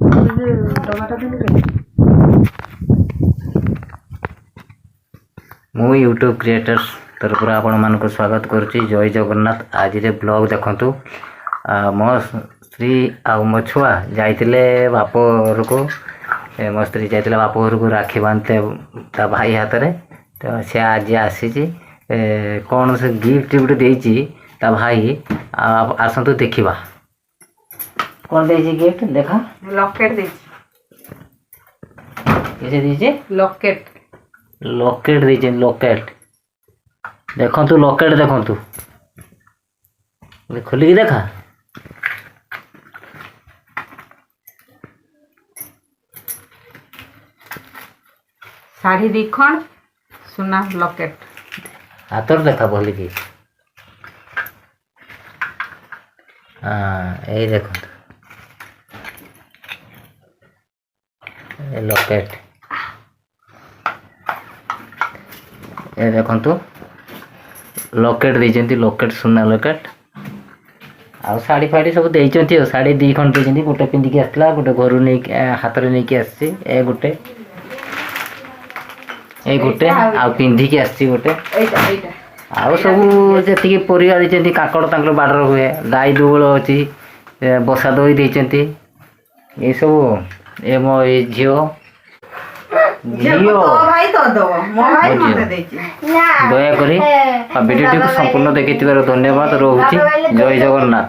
मु YouTube creators तरफ आपण मानक स्वागत करुच्ची। जय जगन्नाथ। आज ब्लॉग देखंतु मो स्त्री आ मो छुआ जाइतिले बाप घर को। मो स्त्री जाइतिले बाप घर को राखी बांधते ता भाई हाथ रे। तो से आज आसी कौन से गिफ्ट गुटे देइची ता भाई। आसंतु देखिबा कौन देइची गिफ्ट। देखा लॉकेट देइची। किसे देइची? लॉकेट। लॉकेट देइची। लॉकेट देखंतु। लॉकेट देखंतु खोल के देखा। साड़ी दिखण सुना लॉकेट हाथर देखा बोली की। हाँ यही देखो लॉकेट। ये देखो लॉकेट देइचंती। लॉकेट सुना लॉकेट आ साड़ी फाड़ी सब देइचंती। साड़ी दी खंड देइचंती। गोटे पिंधिकी आसला गोटे घर नहीं हाथ में नहीं आसी। ए गोटे ए गोटे आ पिंधिकी आसी गोटे आउ सब जी परिवार देइचंती। काकड़ तांकर बाडर हुए गाई दुबल अच्छी बसा दई देइचंती। ये सब ए मो ए झियो दयाकोरी भिडियो संपूर्ण देखी धन्यवाद। रोचे जय जगन्नाथ।